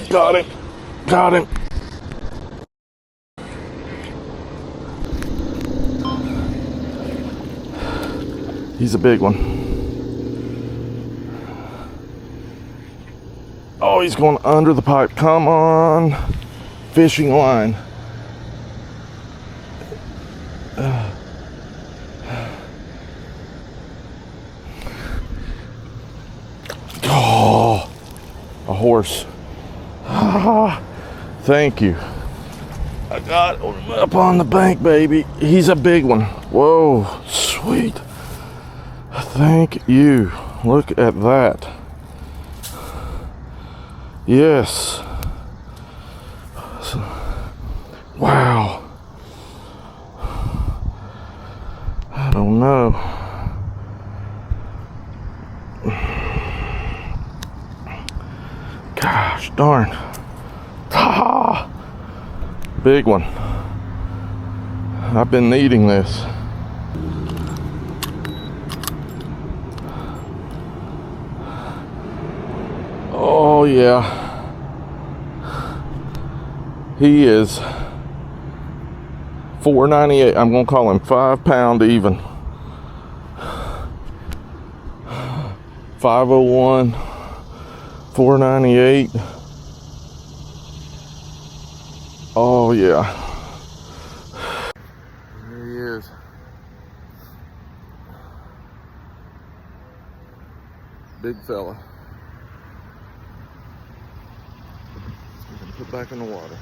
Got him. Got him. He's a big one. Oh, he's going under the pipe. Come on. Fishing line. Oh, a horse. Thank you. I got him up on the bank, baby. He's a big one. Whoa, sweet. Thank you. Look at that. Yes. Wow. I don't know. Gosh darn. Ah, big one. I've been needing this. Oh yeah. He is 498. I'm gonna call him 5 pound even. 501, 498. Oh yeah. There he is. Big fella. Put back in the water.